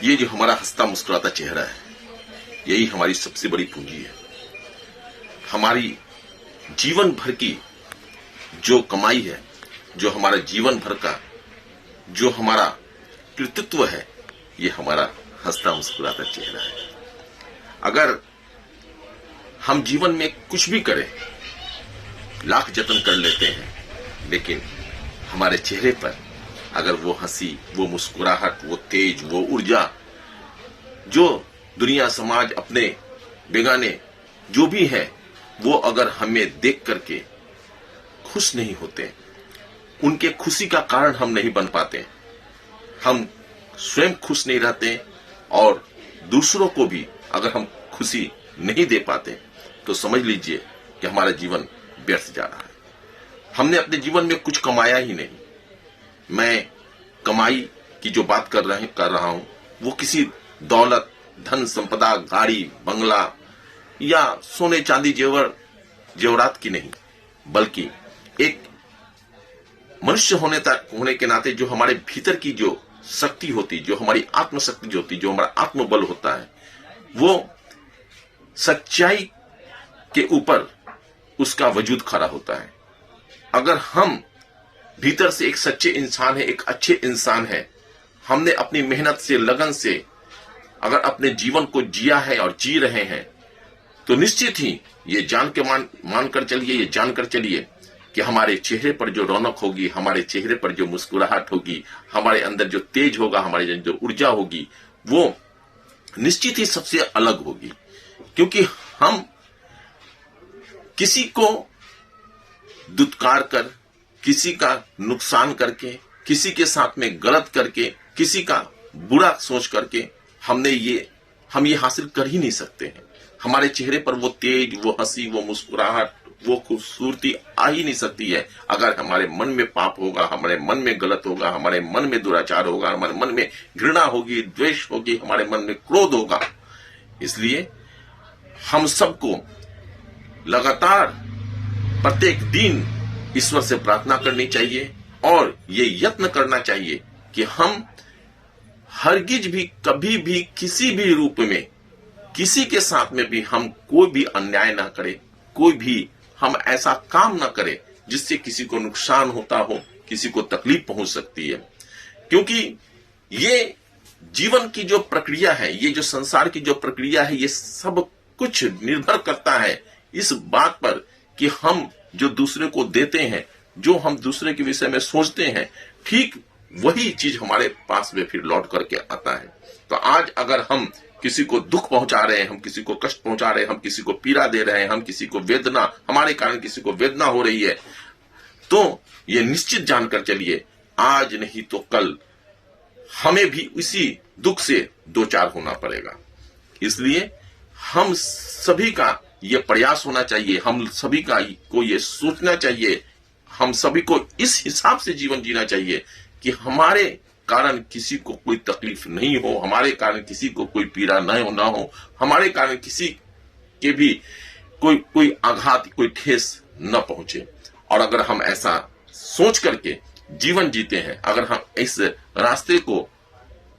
ये जो हमारा हंसता मुस्कुराता चेहरा है, यही हमारी सबसे बड़ी पूंजी है। हमारी जीवन भर की जो कमाई है, जो हमारा जीवन भर का जो हमारा कृतित्व है, ये हमारा हंसता मुस्कुराता चेहरा है। अगर हम जीवन में कुछ भी करें, लाख जतन कर लेते हैं, लेकिन हमारे चेहरे पर अगर वो हंसी, वो मुस्कुराहट, वो तेज, वो ऊर्जा जो दुनिया समाज अपने बेगाने जो भी है, वो अगर हमें देख करके खुश नहीं होते, उनके खुशी का कारण हम नहीं बन पाते, हम स्वयं खुश नहीं रहते और दूसरों को भी अगर हम खुशी नहीं दे पाते, तो समझ लीजिए कि हमारा जीवन व्यर्थ जा रहा है। हमने अपने जीवन में कुछ कमाया ही नहीं। मैं कमाई की जो बात कर रहा हूं, वो किसी दौलत, धन संपदा, गाड़ी, बंगला या सोने चांदी जेवरात की नहीं, बल्कि एक मनुष्य होने के नाते जो हमारे भीतर की जो शक्ति होती, जो हमारी आत्मशक्ति जो होती, जो हमारा आत्मबल होता है, वो सच्चाई के ऊपर उसका वजूद खड़ा होता है। अगर हम भीतर से एक सच्चे इंसान है, एक अच्छे इंसान है, हमने अपनी मेहनत से, लगन से अगर अपने जीवन को जिया है और जी रहे हैं, तो निश्चित ही ये मानकर चलिए, ये जानकर चलिए कि हमारे चेहरे पर जो रौनक होगी, हमारे चेहरे पर जो मुस्कुराहट होगी, हमारे अंदर जो तेज होगा, हमारे जो ऊर्जा होगी, वो निश्चित ही सबसे अलग होगी। क्योंकि हम किसी को दुत्कार कर, किसी का नुकसान करके, किसी के साथ में गलत करके, किसी का बुरा सोच करके हम ये हासिल कर ही नहीं सकते हैं। हमारे चेहरे पर वो तेज, वो हंसी, वो मुस्कुराहट, वो खूबसूरती आ ही नहीं सकती है अगर हमारे मन में पाप होगा, हमारे मन में गलत होगा, हमारे मन में दुराचार होगा, हमारे मन में घृणा होगी, द्वेष होगी, हमारे मन में क्रोध होगा। इसलिए हम सबको लगातार प्रत्येक दिन ईश्वर से प्रार्थना करनी चाहिए और ये यत्न करना चाहिए कि हम हरगिज भी, कभी भी, किसी भी रूप में, किसी के साथ में भी हम कोई भी अन्याय ना करें, कोई भी हम ऐसा काम ना करें जिससे किसी को नुकसान होता हो, किसी को तकलीफ पहुंच सकती है। क्योंकि ये जीवन की जो प्रक्रिया है, ये जो संसार की जो प्रक्रिया है, ये सब कुछ निर्भर करता है इस बात पर कि हम जो दूसरे को देते हैं, जो हम दूसरे के विषय में सोचते हैं, ठीक वही चीज हमारे पास में फिर लौट करके आता है। तो आज अगर हम किसी को दुख पहुंचा रहे हैं, हम किसी को कष्ट पहुंचा रहे हैं, हम किसी को पीड़ा दे रहे हैं, हम किसी को वेदना, हमारे कारण किसी को वेदना हो रही है, तो ये निश्चित जानकर चलिए आज नहीं तो कल हमें भी इसी दुख से दो चार होना पड़ेगा। इसलिए हम सभी का ये प्रयास होना चाहिए, हम सभी को ये सोचना चाहिए, हम सभी को इस हिसाब से जीवन जीना चाहिए कि हमारे कारण किसी को कोई तकलीफ नहीं हो, हमारे कारण किसी को कोई पीड़ा ना हो, हमारे कारण किसी के भी कोई आघात, कोई ठेस न पहुंचे। और अगर हम ऐसा सोच करके जीवन जीते हैं, अगर हम इस रास्ते को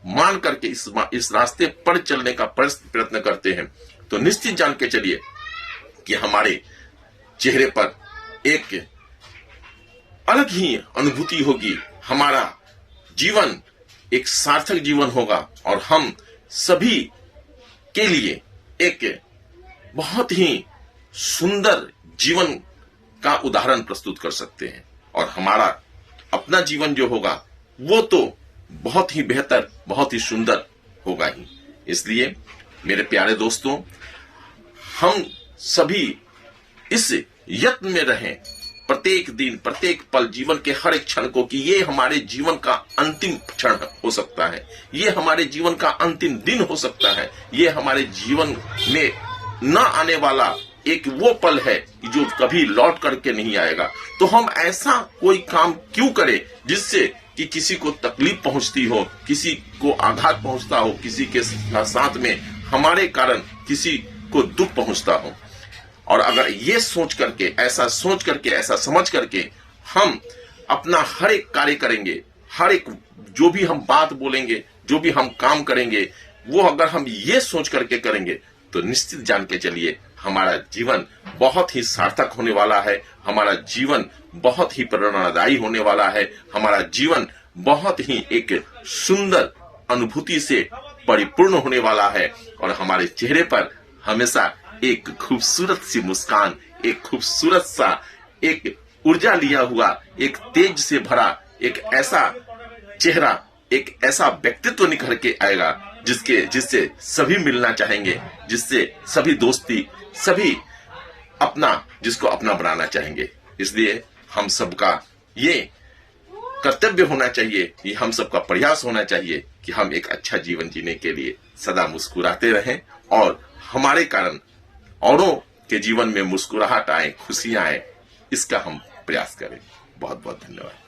मान करके इस रास्ते पर चलने का प्रयत्न करते हैं, तो निश्चित जान के चलिए कि हमारे चेहरे पर एक अलग ही अनुभूति होगी, हमारा जीवन एक सार्थक जीवन होगा और हम सभी के लिए एक बहुत ही सुंदर जीवन का उदाहरण प्रस्तुत कर सकते हैं। और हमारा अपना जीवन जो होगा वो तो बहुत ही बेहतर, बहुत ही सुंदर होगा ही। इसलिए मेरे प्यारे दोस्तों, हम सभी इस यत्न में रहें, प्रत्येक दिन, प्रत्येक पल, जीवन के हर एक क्षण को, कि ये हमारे जीवन का अंतिम क्षण हो सकता है, ये हमारे जीवन का अंतिम दिन हो सकता है, ये हमारे जीवन में न आने वाला एक वो पल है जो कभी लौट करके नहीं आएगा। तो हम ऐसा कोई काम क्यों करें जिससे कि किसी को तकलीफ पहुंचती हो, किसी को आघात पहुंचता हो, किसी के साथ में हमारे कारण किसी को दुख पहुंचता हो। और अगर ये सोच करके, ऐसा समझ करके हम अपना हर एक कार्य करेंगे, हर एक जो भी हम बात बोलेंगे, जो भी हम काम करेंगे, वो अगर हम ये सोच करके करेंगे तो निश्चित जान के चलिए हमारा जीवन बहुत ही सार्थक होने वाला है, हमारा जीवन बहुत ही प्रेरणादायी होने वाला है, हमारा जीवन बहुत ही एक सुंदर अनुभूति से परिपूर्ण होने वाला है और हमारे चेहरे पर हमेशा एक खूबसूरत सी मुस्कान, एक खूबसूरत सा, एक ऊर्जा लिया हुआ, एक तेज से भरा एक ऐसा चेहरा, एक ऐसा व्यक्तित्व निखर के आएगा जिससे सभी मिलना चाहेंगे, जिससे सभी दोस्ती, सभी जिसको अपना बनाना चाहेंगे। इसलिए हम सबका ये कर्तव्य होना चाहिए, ये हम सबका प्रयास होना चाहिए कि हम एक अच्छा जीवन जीने के लिए सदा मुस्कुराते रहें और हमारे कारण औरों के जीवन में मुस्कुराहट आए, खुशियां आए, इसका हम प्रयास करें। बहुत बहुत धन्यवाद।